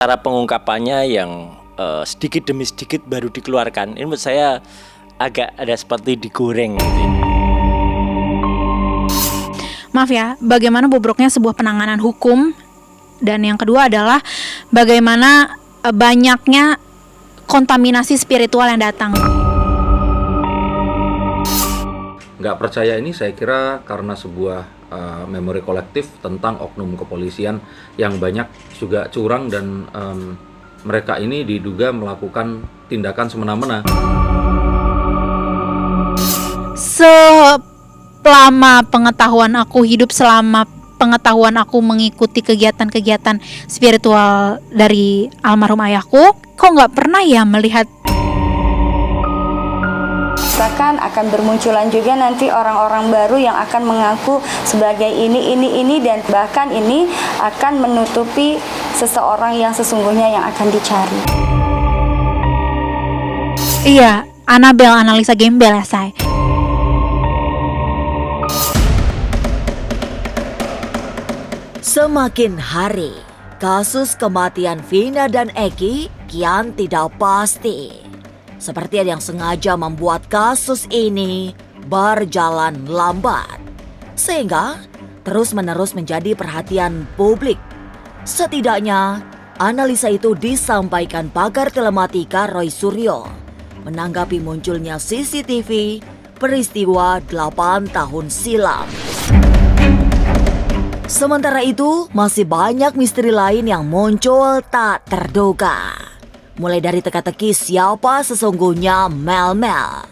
cara pengungkapannya yang sedikit demi sedikit baru dikeluarkan. Ini menurut saya agak ada seperti digoreng gitu. Maaf ya, bagaimana bobroknya sebuah penanganan hukum, dan yang kedua adalah bagaimana banyaknya kontaminasi spiritual yang datang. Nggak percaya ini saya kira karena sebuah memori kolektif tentang oknum kepolisian yang banyak juga curang dan mereka ini diduga melakukan tindakan semena-mena. Selama pengetahuan aku hidup, selama pengetahuan aku mengikuti kegiatan-kegiatan spiritual dari almarhum ayahku, kok nggak pernah ya melihat. Bahkan akan bermunculan juga nanti orang-orang baru yang akan mengaku sebagai ini dan bahkan ini akan menutupi seseorang yang sesungguhnya yang akan dicari. Iya, Anabel analisa gembel ya, say. Semakin hari, kasus kematian Vina dan Eki kian tidak pasti. Seperti ada yang sengaja membuat kasus ini berjalan lambat, sehingga terus-menerus menjadi perhatian publik. Setidaknya, analisa itu disampaikan pakar telematika Roy Suryo menanggapi munculnya CCTV peristiwa 8 tahun silam. Sementara itu, masih banyak misteri lain yang muncul tak terduga. Mulai dari teka-teki siapa sesungguhnya Mel-Mel,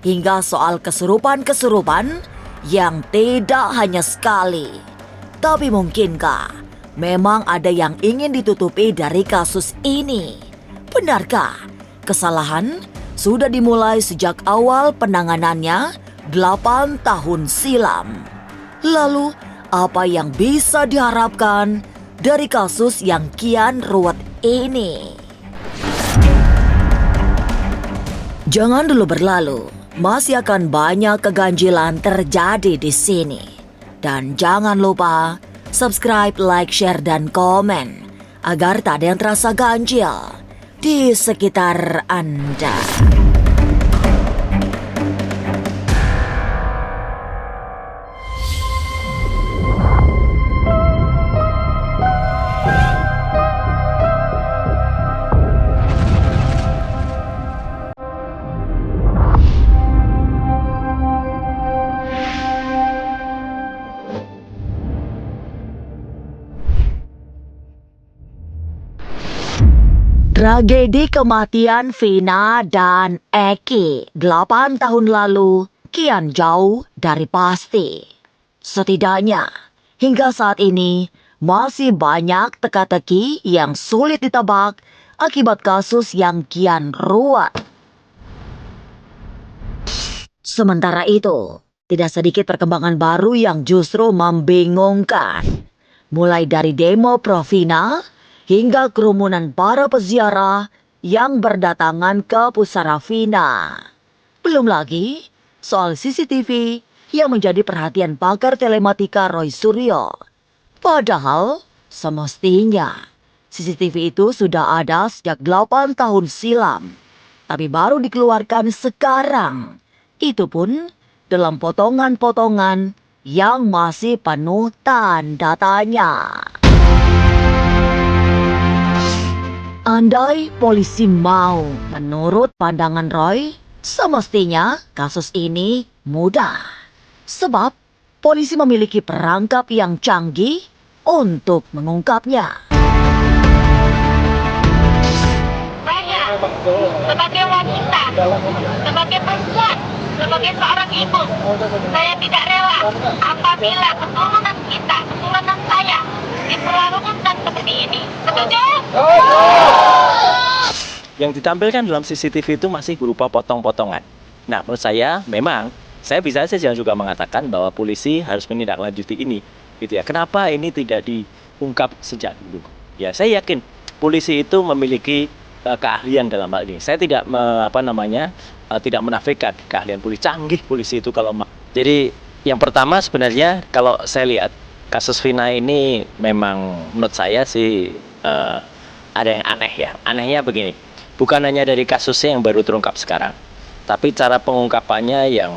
hingga soal kesurupan-kesurupan yang tidak hanya sekali. Tapi mungkinkah memang ada yang ingin ditutupi dari kasus ini? Benarkah kesalahan sudah dimulai sejak awal penanganannya 8 tahun silam? Lalu, apa yang bisa diharapkan dari kasus yang kian ruwet ini? Jangan dulu berlalu, masih akan banyak keganjilan terjadi di sini. Dan jangan lupa subscribe, like, share, dan komen agar tak ada yang terasa ganjil di sekitar Anda. Tragedi kematian Vina dan Eki 8 tahun lalu kian jauh dari pasti. Setidaknya, hingga saat ini masih banyak teka-teki yang sulit ditebak akibat kasus yang kian ruwet. Sementara itu, tidak sedikit perkembangan baru yang justru membingungkan. Mulai dari demo pro Vina hingga kerumunan para peziarah yang berdatangan ke pusara Vina. Belum lagi soal CCTV yang menjadi perhatian pakar telematika Roy Suryo. Padahal semestinya CCTV itu sudah ada sejak 8 tahun silam, tapi baru dikeluarkan sekarang. Itu pun dalam potongan-potongan yang masih penuh tanda tanya. Andai polisi mau menurut pandangan Roy, semestinya kasus ini mudah. Sebab polisi memiliki perangkap yang canggih untuk mengungkapnya. Saya sebagai wanita, sebagai perempuan, sebagai seorang ibu, saya tidak rela apabila keturunan kita, keturunan saya diperlakukan seperti ini. Setuju? Yang ditampilkan dalam CCTV itu masih berupa potong-potongan. Nah, menurut saya memang saya bisa saja juga mengatakan bahwa polisi harus menindaklanjuti ini, gitu ya. Kenapa ini tidak diungkap sejak dulu? Ya, saya yakin polisi itu memiliki keahlian dalam hal ini. Saya tidak tidak menafikan keahlian polisi. Canggih polisi itu kalau jadi yang pertama sebenarnya kalau saya lihat kasus Vina ini memang menurut saya sih ada yang aneh ya. Anehnya begini, bukan hanya dari kasusnya yang baru terungkap sekarang, tapi cara pengungkapannya yang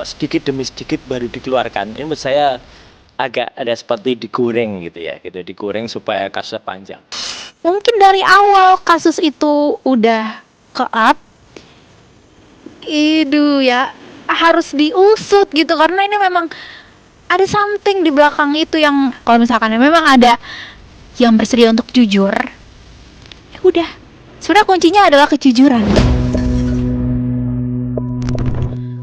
sedikit demi sedikit baru dikeluarkan. Ini menurut saya agak ada seperti digoreng gitu ya, gitu digoreng supaya kasusnya panjang. Mungkin dari awal kasus itu udah ke-up, itu ya harus diusut gitu, karena ini memang ada something di belakang itu yang kalau misalkan memang ada yang bersedia untuk jujur, ya udah. Sebenarnya kuncinya adalah kejujuran.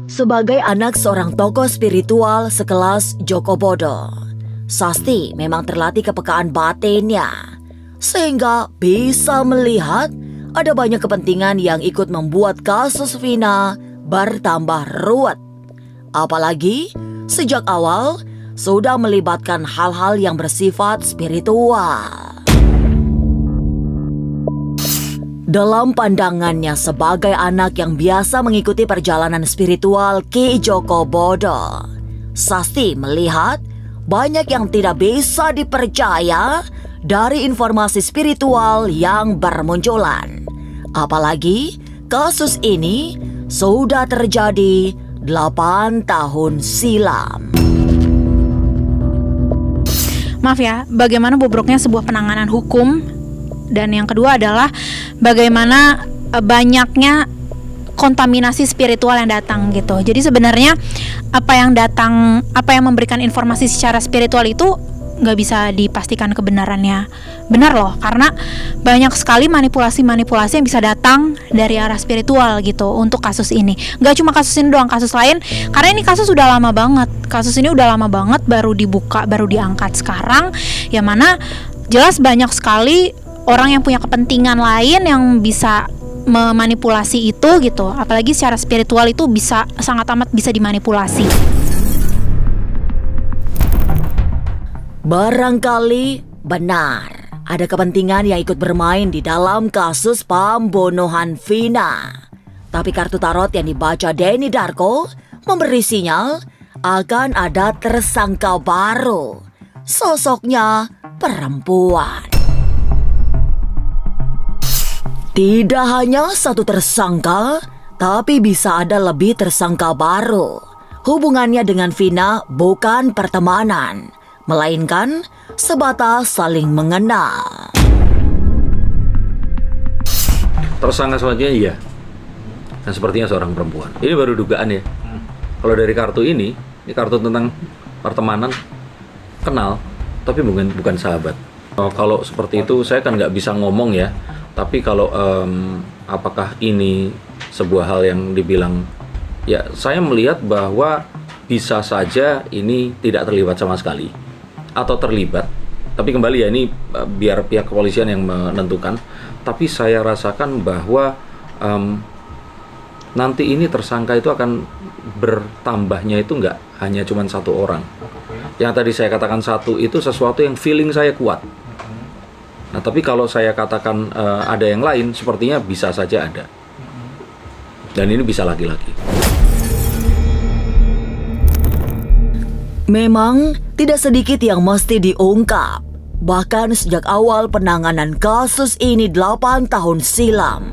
Sebagai anak seorang tokoh spiritual sekelas Joko Bodo, Sasti memang terlatih kepekaan batinnya, sehingga bisa melihat ada banyak kepentingan yang ikut membuat kasus Vina bertambah ruwet. Apalagi sejak awal sudah melibatkan hal-hal yang bersifat spiritual. Dalam pandangannya sebagai anak yang biasa mengikuti perjalanan spiritual Ki Joko Bodo, Sasti melihat banyak yang tidak bisa dipercaya dari informasi spiritual yang bermunculan. Apalagi kasus ini sudah terjadi 8 tahun silam. Maaf ya, bagaimana bobroknya sebuah penanganan hukum. Dan yang kedua adalah bagaimana banyaknya kontaminasi spiritual yang datang gitu. Jadi sebenarnya apa yang memberikan informasi secara spiritual itu nggak bisa dipastikan kebenarannya benar loh, karena banyak sekali manipulasi-manipulasi yang bisa datang dari arah spiritual gitu untuk kasus ini. Nggak cuma kasus ini doang, kasus lain, karena ini kasus udah lama banget. Kasus ini udah lama banget, baru dibuka, baru diangkat sekarang, yang mana jelas banyak sekali orang yang punya kepentingan lain yang bisa memanipulasi itu gitu. Apalagi secara spiritual itu bisa sangat amat bisa dimanipulasi. Barangkali benar ada kepentingan yang ikut bermain di dalam kasus pembunuhan Vina. Tapi kartu tarot yang dibaca Denny Darko memberi sinyal akan ada tersangka baru. Sosoknya perempuan. Tidak hanya satu tersangka, tapi bisa ada lebih tersangka baru. Hubungannya dengan Vina bukan pertemanan, melainkan sebatas saling mengenal. Tersangka selanjutnya iya, dan sepertinya seorang perempuan. Ini baru dugaan ya. Kalau dari kartu ini kartu tentang pertemanan, kenal, tapi bukan sahabat. Kalau seperti itu saya kan nggak bisa ngomong ya. Tapi kalau apakah ini sebuah hal yang dibilang, ya saya melihat bahwa bisa saja ini tidak terlibat sama sekali atau terlibat. Tapi kembali ya, ini biar pihak kepolisian yang menentukan. Tapi saya rasakan bahwa nanti ini tersangka itu akan bertambahnya itu nggak hanya cuma satu orang. Yang tadi saya katakan satu itu sesuatu yang feeling saya kuat. Nah, tapi kalau saya katakan ada yang lain, sepertinya bisa saja ada. Dan ini bisa laki-laki. Memang tidak sedikit yang mesti diungkap. Bahkan sejak awal penanganan kasus ini 8 tahun silam.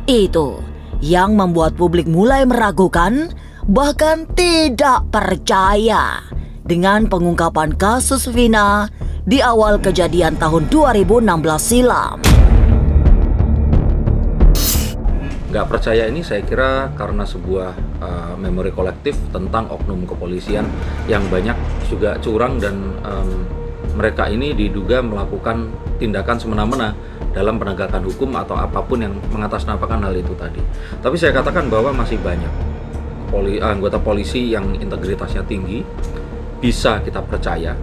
Itu yang membuat publik mulai meragukan, bahkan tidak percaya dengan pengungkapan kasus Vina di awal kejadian tahun 2016 silam. Nggak percaya ini saya kira karena sebuah memori kolektif tentang oknum kepolisian yang banyak juga curang dan mereka ini diduga melakukan tindakan semena-mena dalam penegakan hukum atau apapun yang mengatasnamakan hal itu tadi. Tapi saya katakan bahwa masih banyak anggota polisi yang integritasnya tinggi, bisa kita percaya.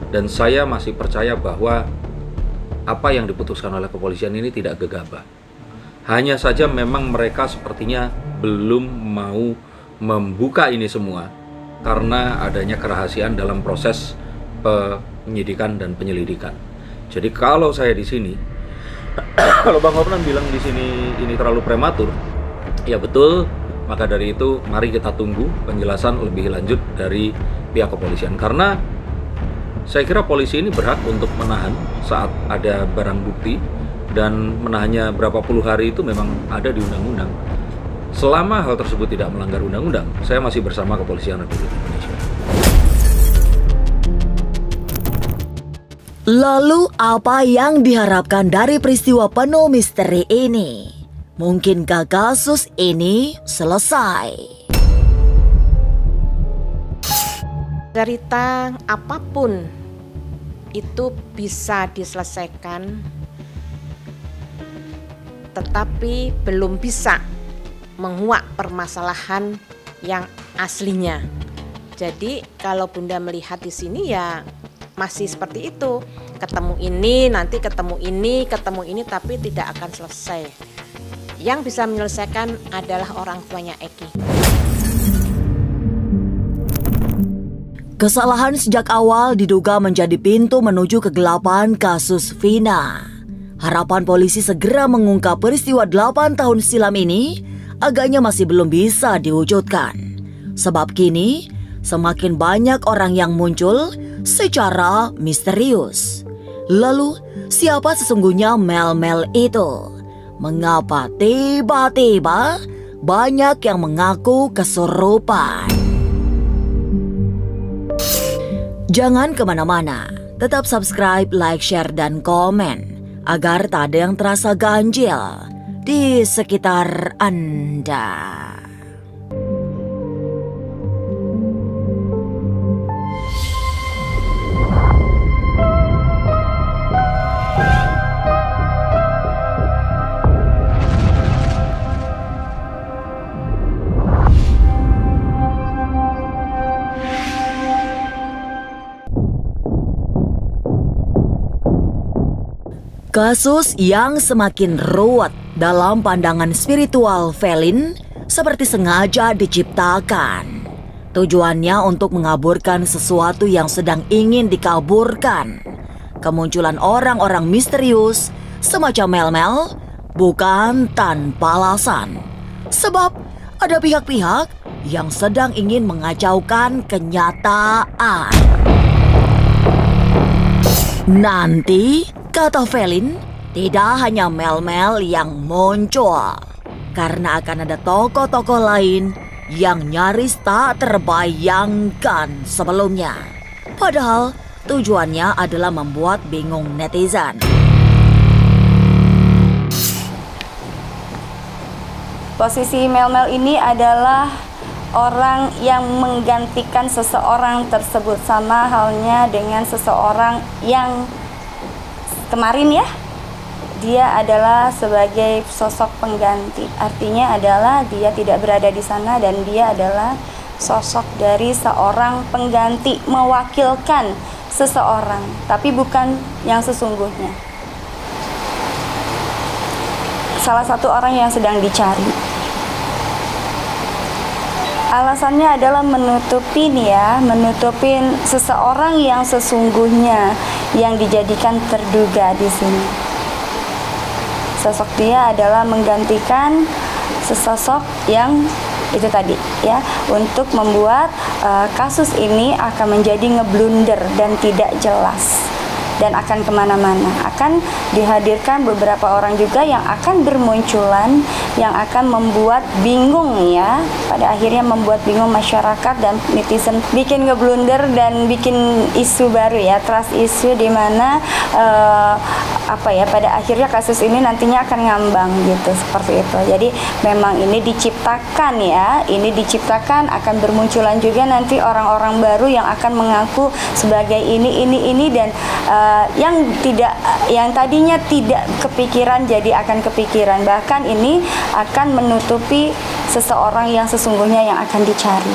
Dan saya masih percaya bahwa apa yang diputuskan oleh kepolisian ini tidak gegabah. Hanya saja memang mereka sepertinya belum mau membuka ini semua karena adanya kerahasiaan dalam proses penyidikan dan penyelidikan. Jadi kalau saya di sini, kalau Bang Hopnan bilang di sini ini terlalu prematur, ya betul. Maka dari itu mari kita tunggu penjelasan lebih lanjut dari pihak kepolisian, karena saya kira polisi ini berhak untuk menahan saat ada barang bukti dan menahannya berapa puluh hari itu memang ada di undang-undang. Selama hal tersebut tidak melanggar undang-undang, saya masih bersama Kepolisian Republik Indonesia. Lalu apa yang diharapkan dari peristiwa penuh misteri ini? Mungkinkah kasus ini selesai? Cerita apapun itu bisa diselesaikan, tetapi belum bisa menguak permasalahan yang aslinya. Jadi kalau Bunda melihat di sini ya masih seperti itu. Ketemu ini, nanti ketemu ini, tapi tidak akan selesai. Yang bisa menyelesaikan adalah orang tuanya Eki. Kesalahan sejak awal diduga menjadi pintu menuju kegelapan kasus Vina. Harapan polisi segera mengungkap peristiwa 8 tahun silam ini agaknya masih belum bisa diwujudkan. Sebab kini semakin banyak orang yang muncul secara misterius. Lalu siapa sesungguhnya Mel-Mel itu? Mengapa tiba-tiba banyak yang mengaku kesurupan? Jangan kemana-mana, tetap subscribe, like, share, dan komen agar tak ada yang terasa ganjil di sekitar Anda. Kasus yang semakin ruwet dalam pandangan spiritual Velin seperti sengaja diciptakan. Tujuannya untuk mengaburkan sesuatu yang sedang ingin dikaburkan. Kemunculan orang-orang misterius semacam Mel-Mel bukan tanpa alasan. Sebab ada pihak-pihak yang sedang ingin mengacaukan kenyataan. Nanti, kata Velin, tidak hanya Mel-Mel yang muncul, karena akan ada tokoh-tokoh lain yang nyaris tak terbayangkan sebelumnya. Padahal tujuannya adalah membuat bingung netizen. Posisi Mel-Mel ini adalah orang yang menggantikan seseorang tersebut, sama halnya dengan seseorang yang kemarin ya, dia adalah sebagai sosok pengganti. Artinya adalah dia tidak berada di sana dan dia adalah sosok dari seorang pengganti, mewakilkan seseorang, tapi bukan yang sesungguhnya. Salah satu orang yang sedang dicari. Alasannya adalah menutupin seseorang yang sesungguhnya yang dijadikan terduga di sini. Sosok dia adalah menggantikan sesosok yang itu tadi ya, untuk membuat kasus ini akan menjadi ngeblunder dan tidak jelas dan akan kemana-mana. Akan dihadirkan beberapa orang juga yang akan bermunculan, yang akan membuat bingung ya, pada akhirnya membuat bingung masyarakat dan netizen, bikin ngeblunder dan bikin isu baru ya, trust issue, di mana pada akhirnya kasus ini nantinya akan ngambang gitu, seperti itu. Jadi memang ini diciptakan ya, ini diciptakan, akan bermunculan juga nanti orang-orang baru yang akan mengaku sebagai ini dan yang tadinya tidak kepikiran jadi akan kepikiran. Bahkan ini akan menutupi seseorang yang sesungguhnya yang akan dicari.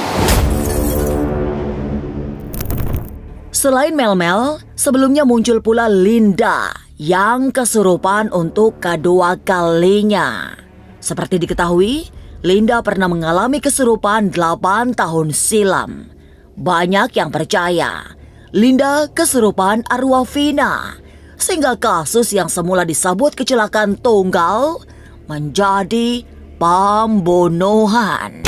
Selain Mel-Mel, sebelumnya muncul pula Linda yang kesurupan untuk kedua kalinya. Seperti diketahui, Linda pernah mengalami kesurupan 8 tahun silam. Banyak yang percaya Linda kesurupan arwah Vina, sehingga kasus yang semula disebut kecelakaan tunggal menjadi pembunuhan.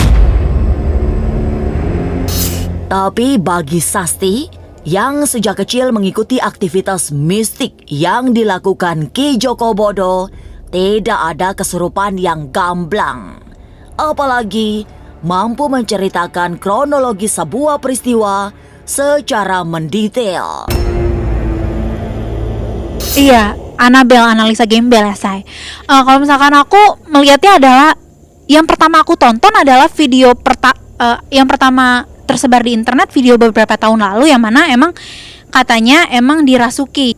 Tapi bagi Sasti, yang sejak kecil mengikuti aktivitas mistik yang dilakukan Ki Joko Bodo, tidak ada kesurupan yang gamblang. Apalagi mampu menceritakan kronologi sebuah peristiwa secara mendetail. Iya, Anabel analisa gembel ya, Say. Kalau misalkan aku melihatnya adalah yang pertama aku tonton adalah video yang pertama tersebar di internet video beberapa tahun lalu yang mana emang katanya emang dirasuki.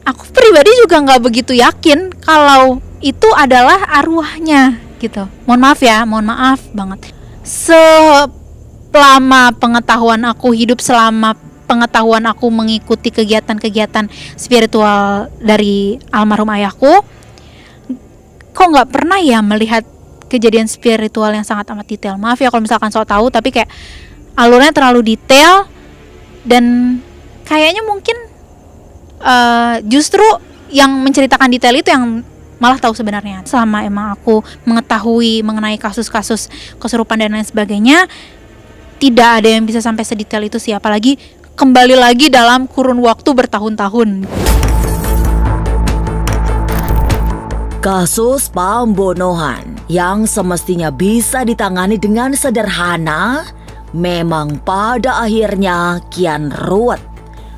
Aku pribadi juga nggak begitu yakin kalau itu adalah arwahnya gitu. Mohon maaf banget. Selama pengetahuan aku hidup, selama pengetahuan aku mengikuti kegiatan-kegiatan spiritual dari almarhum ayahku, kok nggak pernah ya melihat kejadian spiritual yang sangat amat detail. Maaf ya kalau misalkan sok tahu, tapi kayak alurnya terlalu detail dan kayaknya mungkin justru yang menceritakan detail itu yang malah tahu sebenarnya. Selama emang aku mengetahui mengenai kasus-kasus kesurupan dan lain sebagainya, tidak ada yang bisa sampai sedetail itu sih, apalagi kembali lagi dalam kurun waktu bertahun-tahun. Kasus pembunuhan yang semestinya bisa ditangani dengan sederhana memang pada akhirnya kian ruwet.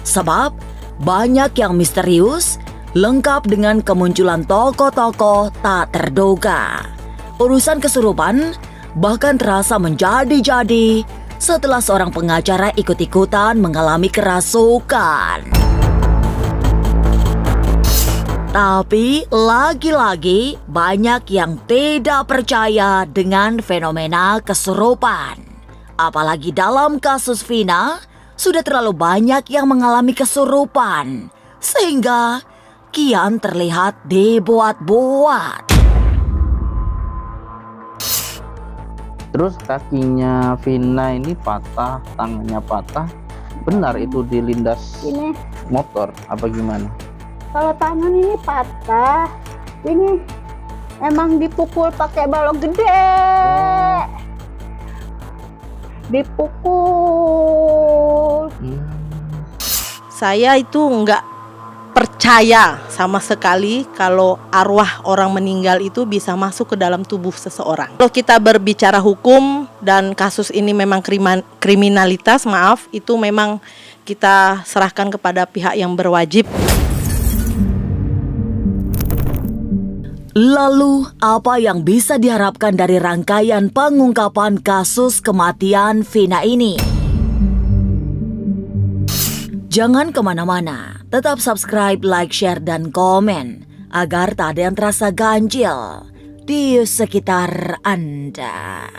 Sebab banyak yang misterius, lengkap dengan kemunculan tokoh-tokoh tak terduga. Urusan kesurupan bahkan terasa menjadi-jadi setelah seorang pengacara ikut-ikutan mengalami kerasukan. Tapi lagi-lagi banyak yang tidak percaya dengan fenomena kesurupan. Apalagi dalam kasus Vina, sudah terlalu banyak yang mengalami kesurupan, sehingga kian terlihat dibuat-buat. Terus kakinya Vina ini patah, tangannya patah. Benar itu dilindas Ini motor apa gimana? kalau tangan ini patah, ini emang dipukul pakai balok gede. Dipukul. Saya itu nggak percaya sama sekali kalau arwah orang meninggal itu bisa masuk ke dalam tubuh seseorang. Kalau kita berbicara hukum dan kasus ini memang kriminalitas, maaf, itu memang kita serahkan kepada pihak yang berwajib. Lalu, apa yang bisa diharapkan dari rangkaian pengungkapan kasus kematian Vina ini? Jangan kemana-mana, tetap subscribe, like, share, dan komen agar tak ada yang terasa ganjil di sekitar Anda.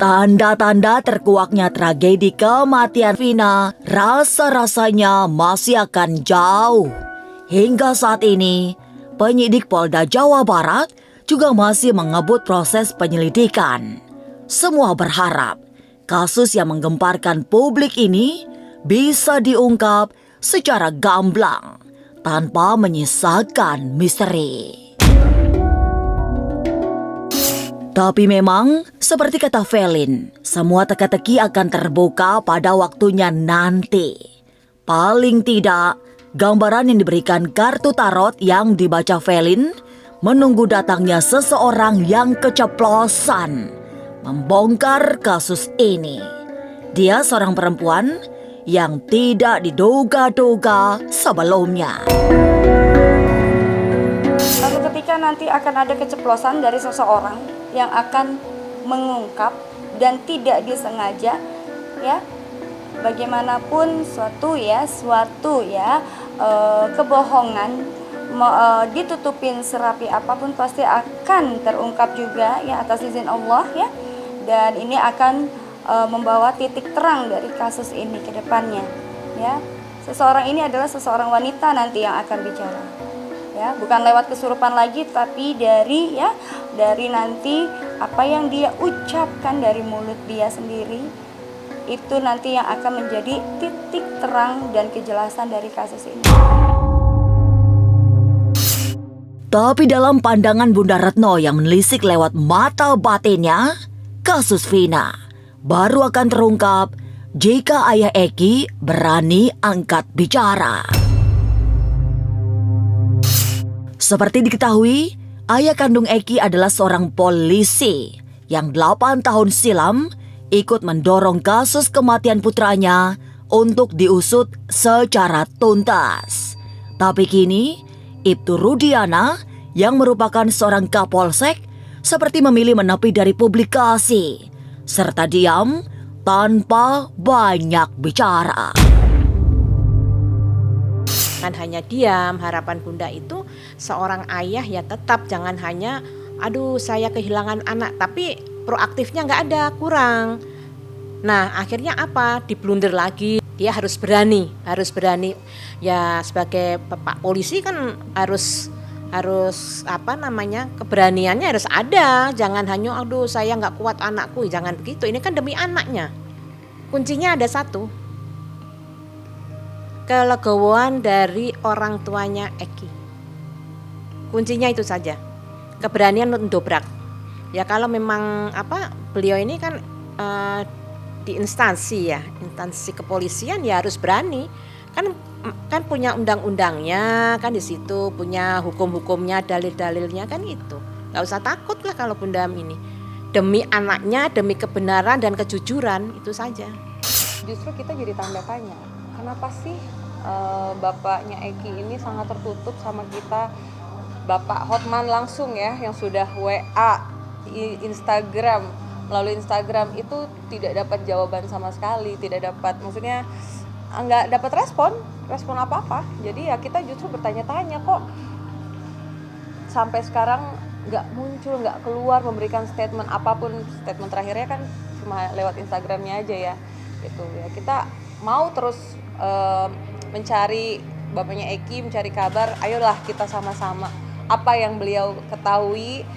Tanda-tanda terkuaknya tragedi kematian Vina rasa-rasanya masih akan jauh. Hingga saat ini, penyidik Polda Jawa Barat juga masih mengebut proses penyelidikan. Semua berharap kasus yang menggemparkan publik ini bisa diungkap secara gamblang tanpa menyisakan misteri. Tapi memang, seperti kata Velin, semua teka-teki akan terbuka pada waktunya nanti. Paling tidak, gambaran yang diberikan kartu tarot yang dibaca Velin menunggu datangnya seseorang yang keceplosan membongkar kasus ini. Dia seorang perempuan yang tidak diduga-duga sebelumnya. Lalu ketika nanti akan ada keceplosan dari seseorang yang akan mengungkap dan tidak disengaja, ya, bagaimanapun suatu kebohongan ditutupin serapi apapun pasti akan terungkap juga ya atas izin Allah ya, dan ini akan membawa titik terang dari kasus ini ke depannya ya. Seseorang ini adalah seseorang wanita nanti yang akan bicara. ya, bukan lewat kesurupan lagi, tapi dari nanti apa yang dia ucapkan dari mulut dia sendiri, itu nanti yang akan menjadi titik terang dan kejelasan dari kasus ini. Tapi dalam pandangan Bunda Retno yang menelisik lewat mata batinnya, kasus Vina baru akan terungkap jika ayah Eki berani angkat bicara. Seperti diketahui, ayah kandung Eki adalah seorang polisi yang 8 tahun silam ikut mendorong kasus kematian putranya untuk diusut secara tuntas. Tapi kini, Ibtu Rudiana yang merupakan seorang kapolsek seperti memilih menepi dari publikasi serta diam tanpa banyak bicara. Kan hanya diam, harapan Bunda itu seorang ayah ya tetap jangan hanya aduh saya kehilangan anak, tapi proaktifnya nggak ada, kurang. Nah akhirnya apa? Diblunder lagi. Dia harus berani ya, sebagai bapak polisi kan harus keberaniannya harus ada. Jangan hanya aduh saya nggak kuat anakku, jangan begitu. Ini kan demi anaknya. Kuncinya ada satu, kelegowoan dari orang tuanya Eki. Kuncinya itu saja, keberanian untuk dobrak. Ya kalau memang beliau ini kan di instansi kepolisian ya harus berani. Kan punya undang-undangnya, kan di situ punya hukum-hukumnya, dalil-dalilnya, kan itu. Nggak usah takut lah kalau Bunda ini. Demi anaknya, demi kebenaran dan kejujuran, itu saja. Justru kita jadi tanda tanya, kenapa sih bapaknya Eki ini sangat tertutup sama kita? Bapak Hotman langsung ya, yang sudah WA, Instagram, melalui Instagram itu tidak dapat jawaban sama sekali, maksudnya nggak dapat respon apa-apa. Jadi ya kita justru bertanya-tanya, kok sampai sekarang nggak muncul, nggak keluar memberikan statement apapun. Statement terakhirnya kan cuma lewat Instagramnya aja ya. Gitu ya, kita mau terus mencari bapaknya Eki, mencari kabar. Ayolah kita sama-sama. Apa yang beliau ketahui,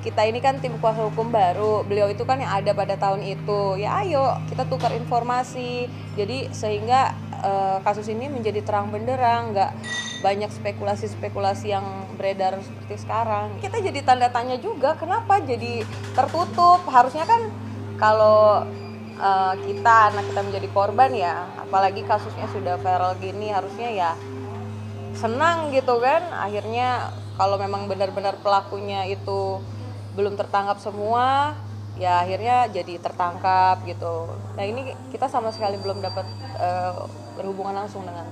kita ini kan tim kuasa hukum baru, beliau itu kan yang ada pada tahun itu. Ya ayo kita tukar informasi. Jadi sehingga kasus ini menjadi terang benderang, nggak banyak spekulasi-spekulasi yang beredar seperti sekarang. Kita jadi tanda tanya juga, kenapa jadi tertutup? Harusnya kan kalau anak kita menjadi korban ya, apalagi kasusnya sudah viral gini, harusnya ya senang gitu kan. Akhirnya kalau memang benar-benar pelakunya itu belum tertangkap semua, ya akhirnya jadi tertangkap gitu. Nah ini kita sama sekali belum dapat berhubungan langsung dengan.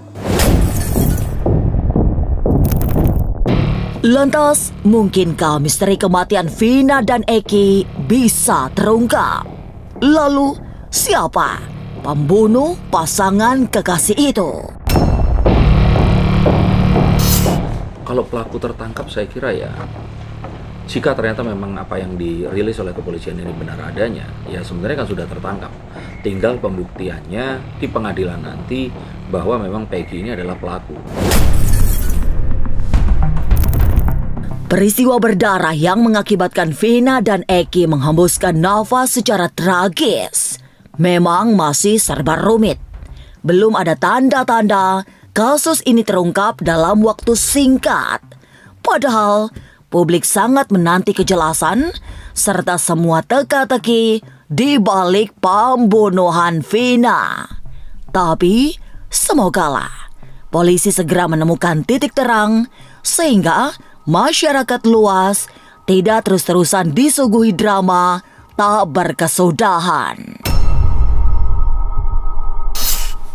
Lantas, mungkinkah misteri kematian Vina dan Eki bisa terungkap? Lalu, siapa pembunuh pasangan kekasih itu? Kalau pelaku tertangkap, saya kira ya, jika ternyata memang apa yang dirilis oleh kepolisian ini benar adanya, ya sebenarnya kan sudah tertangkap. Tinggal pembuktiannya di pengadilan nanti bahwa memang Peggy ini adalah pelaku. Peristiwa berdarah yang mengakibatkan Vina dan Eki menghembuskan nafas secara tragis memang masih serba rumit. Belum ada tanda-tanda kasus ini terungkap dalam waktu singkat. Padahal publik sangat menanti kejelasan serta semua teka-teki di balik pembunuhan Vina. Tapi semogalah polisi segera menemukan titik terang sehingga masyarakat luas tidak terus-terusan disuguhi drama tak berkesudahan.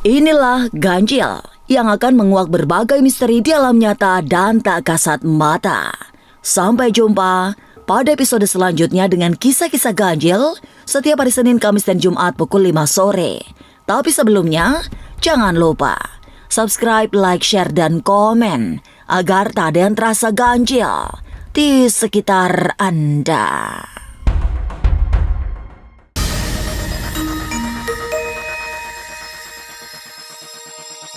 Inilah Ganjil yang akan menguak berbagai misteri di alam nyata dan tak kasat mata. Sampai jumpa pada episode selanjutnya dengan kisah-kisah ganjil setiap hari Senin, Kamis, dan Jumat pukul 5 sore. Tapi sebelumnya, jangan lupa subscribe, like, share, dan komen agar tak ada yang terasa ganjil di sekitar Anda.